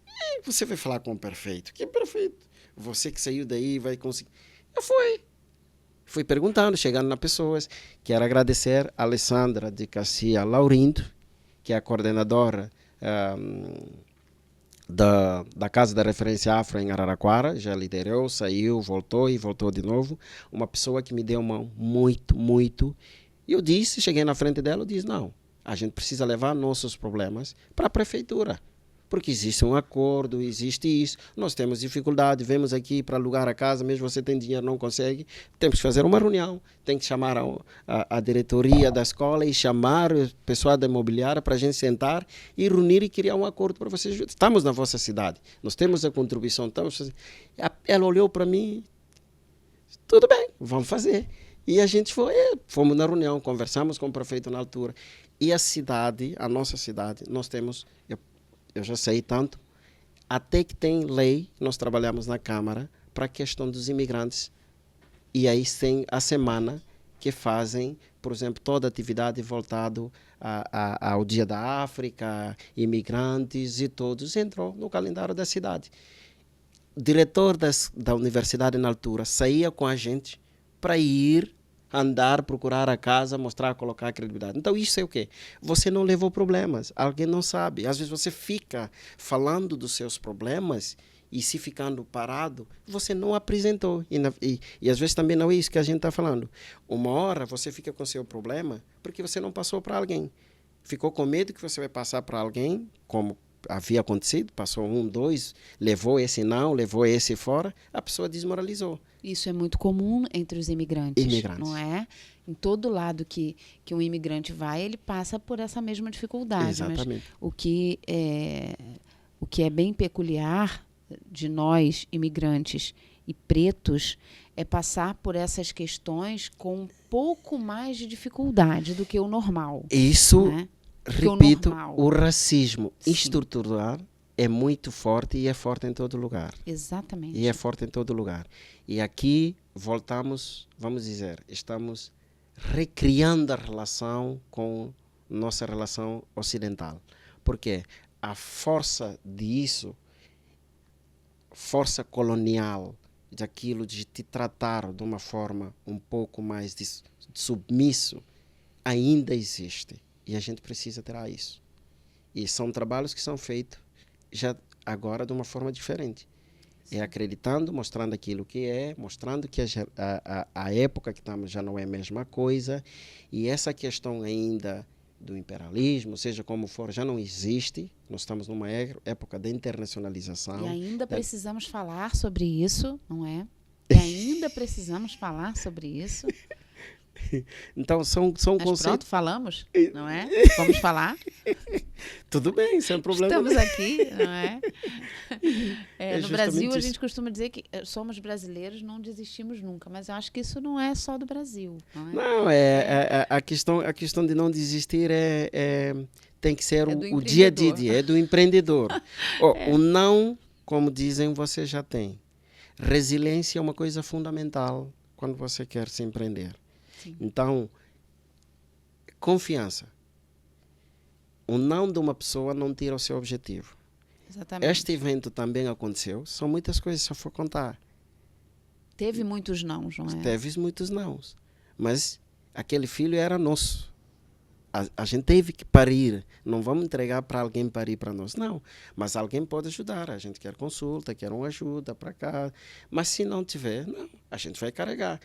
E você vai falar com o prefeito? Que prefeito? Você que saiu daí vai conseguir... Eu fui perguntando, chegando nas pessoas. Quero agradecer a Alessandra de Cassia Laurindo, que é a coordenadora da Casa da Referência Afro em Araraquara, já liderou, saiu, voltou e voltou de novo. Uma pessoa que me deu mão muito. E eu cheguei na frente dela, eu disse, não, a gente precisa levar nossos problemas para a prefeitura. porque existe um acordo, existe isso. Nós temos dificuldade, vemos aqui para alugar a casa, mesmo você tem dinheiro, não consegue, temos que fazer uma reunião, tem que chamar a diretoria da escola e chamar o pessoal da imobiliária para a gente sentar e reunir e criar um acordo para vocês. Estamos na vossa cidade, nós temos a contribuição, estamos. Ela olhou para mim, tudo bem, vamos fazer. E a gente fomos na reunião, conversamos com o prefeito na altura. E a cidade, a nossa cidade, nós temos, eu já sei tanto, até que tem lei, nós trabalhamos na Câmara para a questão dos imigrantes. E aí tem a semana que fazem, por exemplo, toda atividade voltada ao Dia da África, imigrantes e todos, entrou no calendário da cidade. O diretor da universidade na altura saía com a gente para ir andar, procurar a casa, mostrar, colocar a credibilidade. Então, isso é o quê? Você não levou problemas. Alguém não sabe. Às vezes você fica falando dos seus problemas e se ficando parado, você não apresentou. E às vezes também não é isso que a gente está falando. Uma hora você fica com o seu problema porque você não passou para alguém. Ficou com medo que você vai passar para alguém, como havia acontecido, passou 1, 2, levou esse não, levou esse fora, a pessoa desmoralizou. Isso é muito comum entre os imigrantes, não é? Em todo lado que um imigrante vai, ele passa por essa mesma dificuldade. Exatamente. Mas o que é bem peculiar de nós, imigrantes e pretos, é passar por essas questões com um pouco mais de dificuldade do que o normal. Isso, né? repito, o racismo estrutural é muito forte e é forte em todo lugar. Exatamente. E é forte em todo lugar. E aqui voltamos, vamos dizer, estamos recriando a relação com nossa relação ocidental. Porque a força disso, força colonial, daquilo de te tratar de uma forma um pouco mais de submisso, ainda existe. E a gente precisa ter isso. E são trabalhos que são feitos já agora de uma forma diferente. É acreditando, mostrando aquilo que é, mostrando que a época que estamos já não é a mesma coisa. E essa questão ainda do imperialismo, seja como for, já não existe. Nós estamos numa época de internacionalização. E ainda precisamos falar sobre isso, não é? E ainda precisamos falar sobre isso. Então, são conceitos... Pronto, falamos, não é? Vamos falar? Tudo bem, sem problema. Estamos aqui, não é? No Brasil, a gente costuma dizer que somos brasileiros, não desistimos nunca. Mas eu acho que isso não é só do Brasil. Não, a questão de não desistir tem que ser o dia a dia, é do empreendedor. O não, como dizem, você já tem. Resiliência é uma coisa fundamental quando você quer se empreender. Sim. Então, confiança. O não de uma pessoa não tira o seu objetivo. Exatamente. Este evento também aconteceu. São muitas coisas, só for contar. Teve muitos nãos, não é? Teve muitos nãos. Mas aquele filho era nosso. A gente teve que parir. Não vamos entregar para alguém parir para nós. Não. Mas alguém pode ajudar. A gente quer consulta, quer uma ajuda para cá. Mas se não tiver, não. A gente vai carregar.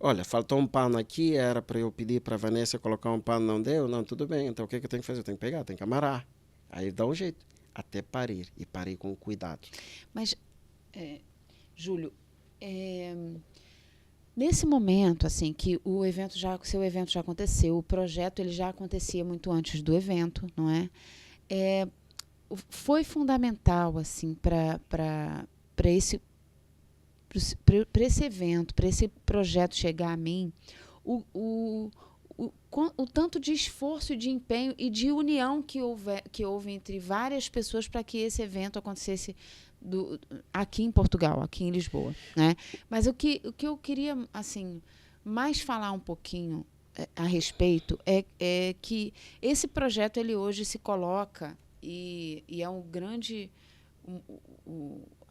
Olha, faltou um pano aqui, era para eu pedir para a Vanessa colocar um pano, não deu? Não, tudo bem. Então o que eu tenho que fazer? Eu tenho que pegar, tenho que amarrar. Aí dá um jeito. Até parir. E parir com cuidado. Mas, Júlio, nesse momento, assim, que seu evento já aconteceu, o projeto ele já acontecia muito antes do evento, não é? Foi fundamental, assim, para esse evento, para esse projeto chegar a mim, o tanto de esforço, de empenho e de união que houve entre várias pessoas para que esse evento acontecesse aqui em Portugal, aqui em Lisboa, né? Mas o que eu queria, assim, mais falar um pouquinho a respeito é que esse projeto ele hoje se coloca e é a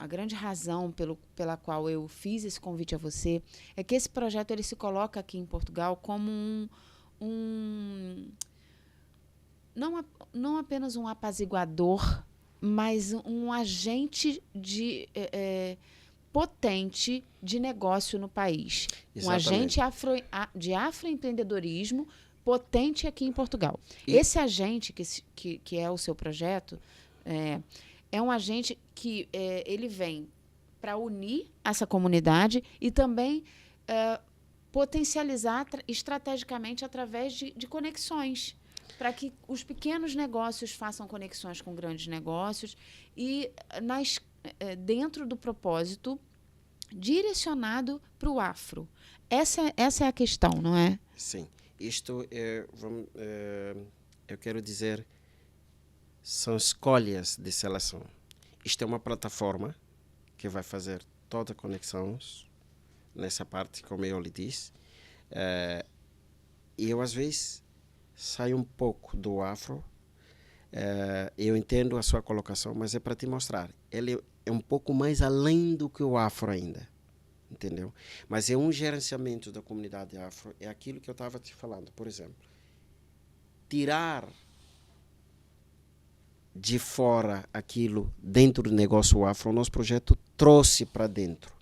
grande razão pela qual eu fiz esse convite a você é que esse projeto ele se coloca aqui em Portugal como não apenas um apaziguador, mas um agente potente de negócio no país. Exatamente. Um agente de afroempreendedorismo potente aqui em Portugal. Esse agente, que é o seu projeto, É um agente que ele vem para unir essa comunidade e também potencializar estrategicamente através de conexões, para que os pequenos negócios façam conexões com grandes negócios e dentro do propósito direcionado para o afro. Essa é a questão, não é? Sim. Isto eu quero dizer, são escolhas de seleção. Isto é uma plataforma que vai fazer toda a conexão nessa parte, como eu lhe disse. E eu, às vezes, saio um pouco do afro. Eu entendo a sua colocação, mas é para te mostrar. Ele é um pouco mais além do que o afro ainda. Entendeu? Mas é um gerenciamento da comunidade afro. É aquilo que eu estava te falando. Por exemplo, tirar de fora aquilo dentro do negócio afro, o nosso projeto trouxe para dentro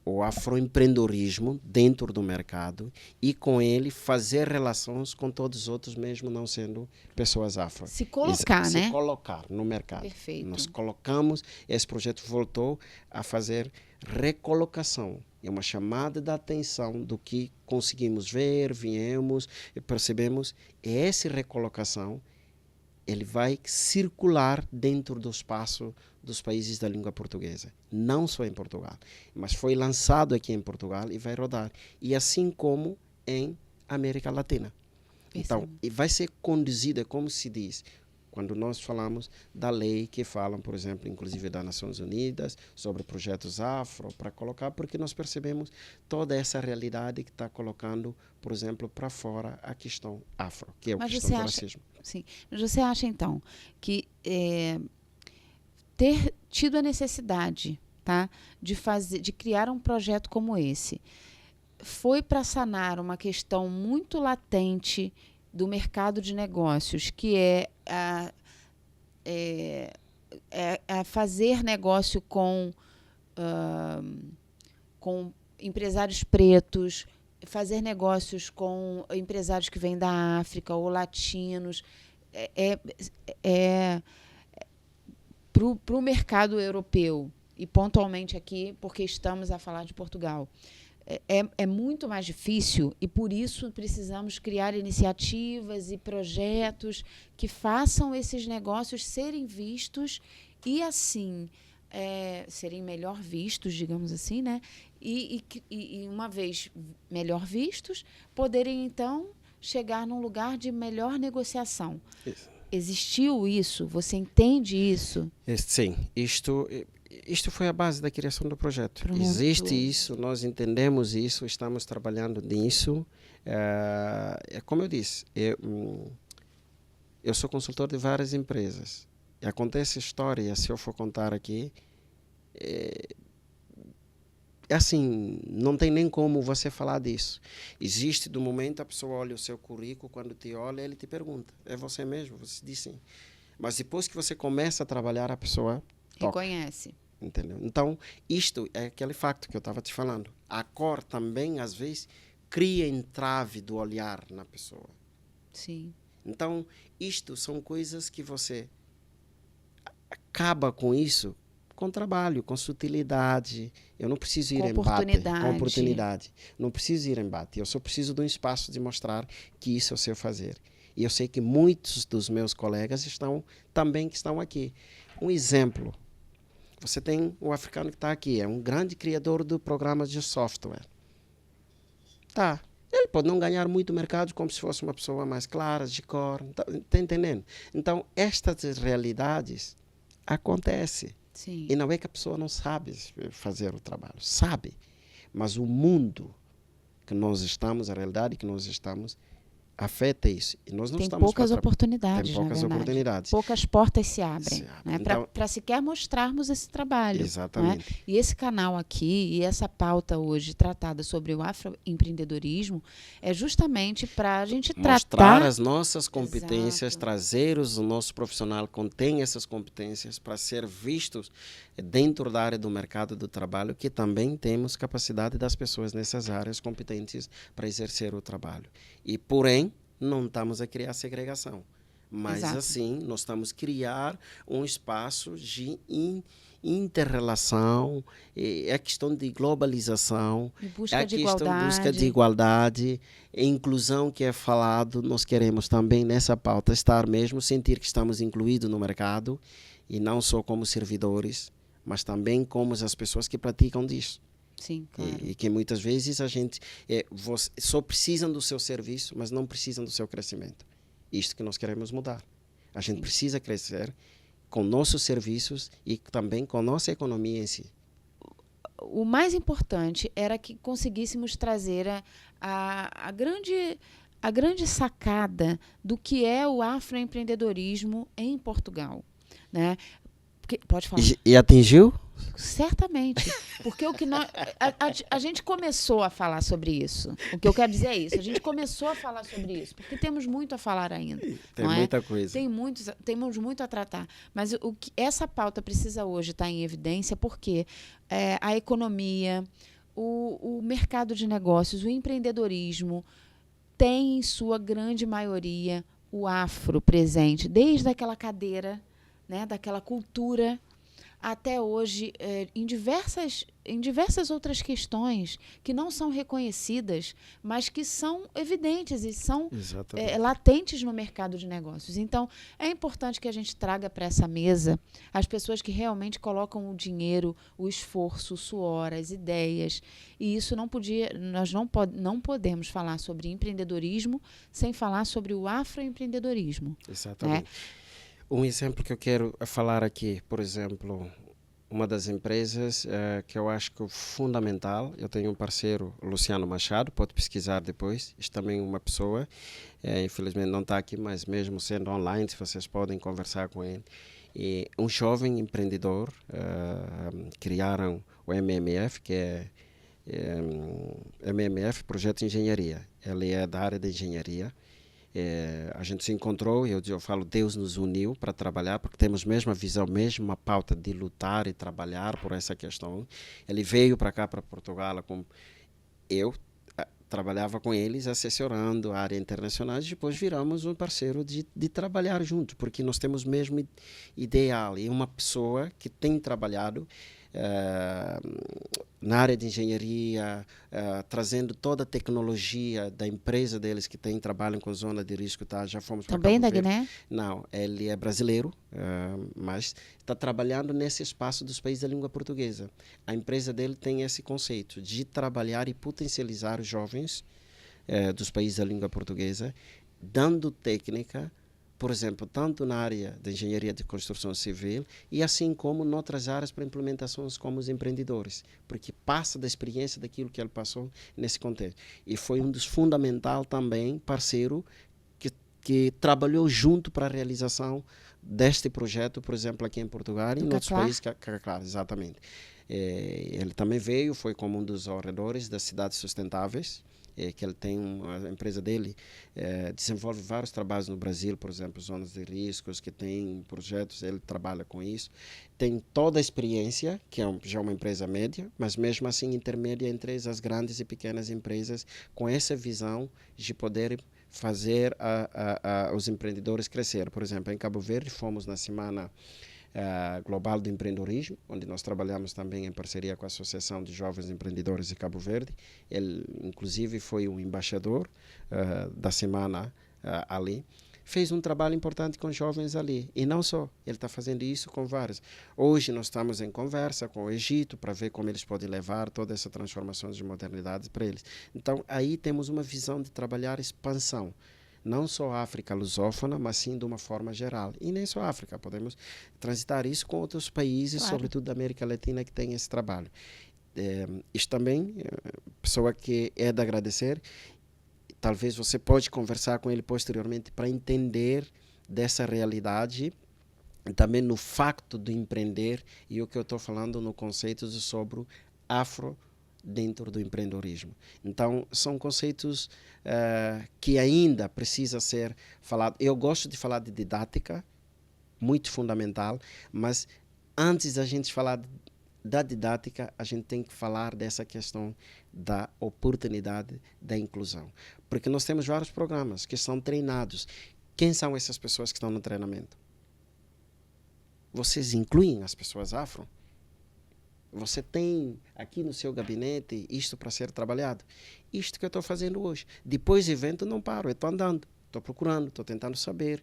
o afroempreendedorismo dentro do mercado e com ele fazer relações com todos os outros, mesmo não sendo pessoas afro. Se colocar, né? Se colocar no mercado. Perfeito. Nós colocamos, esse projeto voltou a fazer recolocação. É uma chamada de atenção do que conseguimos ver, viemos e percebemos. E essa recolocação ele vai circular dentro do espaço dos países da língua portuguesa. Não só em Portugal, mas foi lançado aqui em Portugal e vai rodar. E assim como em América Latina. Então, e vai ser conduzida, como se diz, quando nós falamos da lei que falam, por exemplo, inclusive das Nações Unidas, sobre projetos afro, para colocar, porque nós percebemos toda essa realidade que está colocando, por exemplo, para fora a questão afro, que é a questão do racismo. Sim. Mas você acha, então, que ter tido a necessidade, tá, de criar um projeto como esse foi para sanar uma questão muito latente do mercado de negócios, que é fazer negócio com empresários pretos, fazer negócios com empresários que vêm da África ou latinos, para o mercado europeu, e pontualmente aqui, porque estamos a falar de Portugal. É muito mais difícil e, por isso, precisamos criar iniciativas e projetos que façam esses negócios serem vistos e, assim, serem melhor vistos, digamos assim, né? E, uma vez melhor vistos, poderem, então, chegar num lugar de melhor negociação. Isso. Existiu isso? Você entende isso? Sim. Isto foi a base da criação do projeto. Pronto. Existe isso, nós entendemos isso, estamos trabalhando nisso. Como eu disse, eu sou consultor de várias empresas. E acontece história, se eu for contar aqui, assim, não tem nem como você falar disso. Existe do momento a pessoa olha o seu currículo, quando te olha, ele te pergunta, é você mesmo? Você diz sim. Mas depois que você começa a trabalhar, a pessoa reconhece. Entendeu? Então, isto é aquele facto que eu estava te falando. A cor também, às vezes, cria entrave do olhar na pessoa. Sim. Então, isto são coisas que você acaba com isso com trabalho, com sutilidade. Eu não preciso ir em embate. Com oportunidade. Não preciso ir em embate. Eu só preciso de um espaço de mostrar que isso eu sei fazer. E eu sei que muitos dos meus colegas estão aqui. Um exemplo. Você tem o africano que está aqui, é um grande criador de programas de software. Tá. Ele pode não ganhar muito mercado como se fosse uma pessoa mais clara, de cor. Está entendendo? Então, estas realidades acontecem. Sim. E não é que a pessoa não sabe fazer o trabalho. Sabe. Mas o mundo que nós estamos, a realidade que nós estamos, afeta isso. E nós não tem estamos poucas oportunidades, tem poucas oportunidades. Poucas portas se abrem, né? Então, para sequer mostrarmos esse trabalho. Exatamente. Né? E esse canal aqui, e essa pauta hoje tratada sobre o afroempreendedorismo, é justamente para a gente mostrar as nossas competências, Exato. trazer o nosso profissional que tem essas competências para ser vistos dentro da área do mercado do trabalho, que também temos capacidade das pessoas nessas áreas competentes para exercer o trabalho. E, porém, não estamos a criar segregação. Mas Exato. assim, nós estamos a criar um espaço de inter-relação, é a questão de globalização, E é a busca de questão de busca de igualdade. igualdade, a inclusão que é falado, nós queremos também nessa pauta estar mesmo, sentir que estamos incluídos no mercado, e não só como servidores, mas também como as pessoas que praticam disso. Sim, claro. E que muitas vezes a gente só precisam do seu serviço, mas não precisam do seu crescimento. Isto que nós queremos mudar. A gente precisa crescer com nossos serviços e também com nossa economia em si. O mais importante era que conseguíssemos trazer a grande sacada do que é o afroempreendedorismo em Portugal, né? Pode falar. E atingiu? Certamente, porque o que a gente começou a falar sobre isso. O que eu quero dizer é isso. A gente começou a falar sobre isso, porque temos muito a falar ainda. Tem não muita coisa. Temos muito a tratar. Mas o que essa pauta precisa hoje estar em evidência, porque a economia, o mercado de negócios, o empreendedorismo tem, em sua grande maioria, o afro presente, desde aquela cadeira, né, daquela cultura, até hoje, em diversas outras questões que não são reconhecidas, mas que são evidentes e são latentes no mercado de negócios. Então, é importante que a gente traga para essa mesa as pessoas que realmente colocam o dinheiro, o esforço, o suor, as ideias. E isso nós não podemos falar sobre empreendedorismo sem falar sobre o afroempreendedorismo. Exatamente. Né? Um exemplo que eu quero falar aqui, por exemplo, uma das empresas que eu acho que é fundamental, eu tenho um parceiro, Luciano Machado, pode pesquisar depois, este também é uma pessoa, infelizmente não está aqui, mas mesmo sendo online, se vocês podem conversar com ele. E um jovem empreendedor, criaram o MMF, que é MMF, Projeto de Engenharia. Ele é da área de engenharia. A gente se encontrou e eu falo, Deus nos uniu para trabalhar, porque temos a mesma visão, mesma pauta de lutar e trabalhar por essa questão. Ele veio para cá, para Portugal, eu trabalhava com eles assessorando a área internacional, e depois viramos um parceiro de trabalhar junto, porque nós temos o mesmo ideal. E uma pessoa que tem trabalhado na área de engenharia, trazendo toda a tecnologia da empresa deles que trabalham com zona de risco, já fomos para Também da Guiné? Não, ele é brasileiro, mas está trabalhando nesse espaço dos países da língua portuguesa. A empresa dele tem esse conceito de trabalhar e potencializar os jovens dos países da língua portuguesa, dando técnica, por exemplo, tanto na área de engenharia de construção civil e assim como em outras áreas para implementações como os empreendedores, porque passa da experiência daquilo que ele passou nesse contexto. E foi um dos fundamentais também, parceiro, que trabalhou junto para a realização deste projeto, por exemplo, aqui em Portugal e em outros países. Claro, exatamente. Ele também veio, foi como um dos oradores das cidades sustentáveis, que ele tem a empresa dele desenvolve vários trabalhos no Brasil, por exemplo, zonas de riscos, que tem projetos, ele trabalha com isso. Tem toda a experiência, que já é uma empresa média, mas mesmo assim intermédia entre as grandes e pequenas empresas, com essa visão de poder fazer os empreendedores crescer. Por exemplo, em Cabo Verde, fomos na semana global do empreendedorismo, onde nós trabalhamos também em parceria com a Associação de Jovens Empreendedores de Cabo Verde. Ele, inclusive, foi o embaixador da semana ali. Fez um trabalho importante com jovens ali. E não só, ele está fazendo isso com vários. Hoje nós estamos em conversa com o Egito para ver como eles podem levar toda essa transformação de modernidade para eles. Então, aí temos uma visão de trabalhar expansão. Não só a África lusófona, mas sim de uma forma geral. E nem só a África, podemos transitar isso com outros países, claro, sobretudo da América Latina, que tem esse trabalho. Isto também, pessoa que é de agradecer, talvez você pode conversar com ele posteriormente para entender dessa realidade, também no facto de empreender, e o que eu estou falando no conceito sobre afro dentro do empreendedorismo. Então, são conceitos que ainda precisa ser falado. Eu gosto de falar de didática, muito fundamental, mas antes da gente falar da didática, a gente tem que falar dessa questão da oportunidade da inclusão. Porque nós temos vários programas que são treinados. Quem são essas pessoas que estão no treinamento? Vocês incluem as pessoas afro? Você tem aqui no seu gabinete isto para ser trabalhado? Isto que eu estou fazendo hoje. Depois do evento, não paro, eu estou andando. Estou procurando, estou tentando saber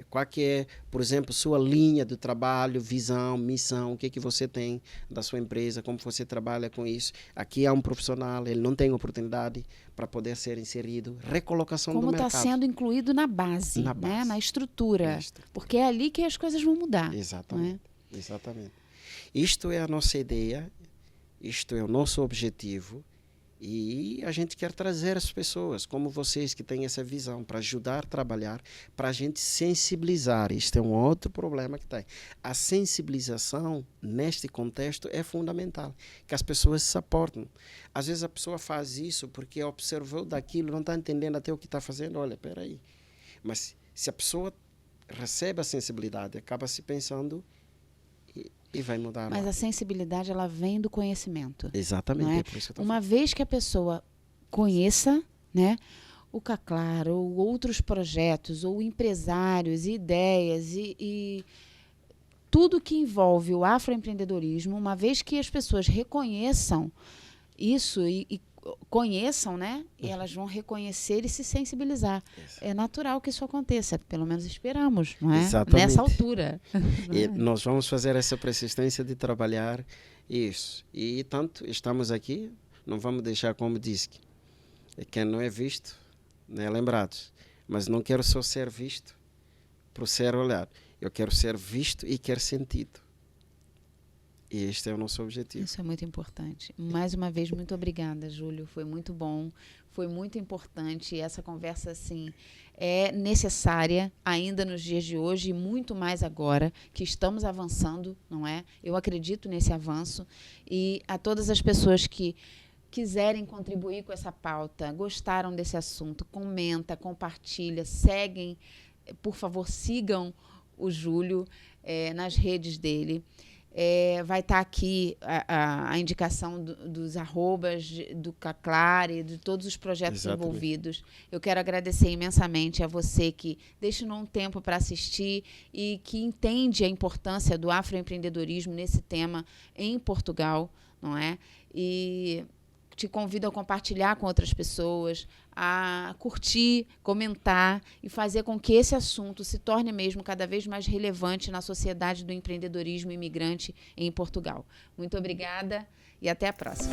qual que é, por exemplo, sua linha de trabalho, visão, missão, o que você tem da sua empresa, como você trabalha com isso. Aqui há um profissional, ele não tem oportunidade para poder ser inserido. Recolocação do mercado. Como está sendo incluído na base, né? Na estrutura. Porque é ali que as coisas vão mudar. Exatamente, exatamente. Isto é a nossa ideia, isto é o nosso objetivo. E a gente quer trazer as pessoas, como vocês que têm essa visão, para ajudar a trabalhar, para a gente sensibilizar. Isto é um outro problema que tem. A sensibilização, neste contexto, é fundamental. Que as pessoas se aportem. Às vezes a pessoa faz isso porque observou daquilo, não está entendendo até o que está fazendo. Olha, espera aí. Mas se a pessoa recebe a sensibilidade, acaba se pensando... E vai mudar. Mas a sensibilidade, ela vem do conhecimento. Exatamente. Não é? É por isso que eu tô Uma vez que a pessoa conheça, né, o CACLAR, ou outros projetos, ou empresários, ideias, e tudo que envolve o afroempreendedorismo, uma vez que as pessoas reconheçam isso e conheçam, né? E elas vão reconhecer e se sensibilizar. Isso. É natural que isso aconteça, pelo menos esperamos, não é? Exatamente. Nessa altura. E nós vamos fazer essa persistência de trabalhar isso. E tanto estamos aqui, não vamos deixar, como disse, quem não é visto, não é lembrado. Mas não quero só ser visto por ser olhado. Eu quero ser visto e quero sentido. E este é o nosso objetivo. Isso é muito importante. Mais uma vez, muito obrigada, Júlio. Foi muito bom, foi muito importante. E essa conversa, assim, é necessária ainda nos dias de hoje e muito mais agora, que estamos avançando, não é? Eu acredito nesse avanço. E a todas as pessoas que quiserem contribuir com essa pauta, gostaram desse assunto, comenta, compartilha, seguem, por favor, sigam o Júlio nas redes dele. Vai estar aqui a indicação dos arrobas do CACLAR e de todos os projetos envolvidos. Eu quero agradecer imensamente a você que destinou um tempo para assistir e que entende a importância do afroempreendedorismo nesse tema em Portugal, não é? E te convido a compartilhar com outras pessoas, a curtir, comentar e fazer com que esse assunto se torne mesmo cada vez mais relevante na sociedade do empreendedorismo imigrante em Portugal. Muito obrigada e até a próxima.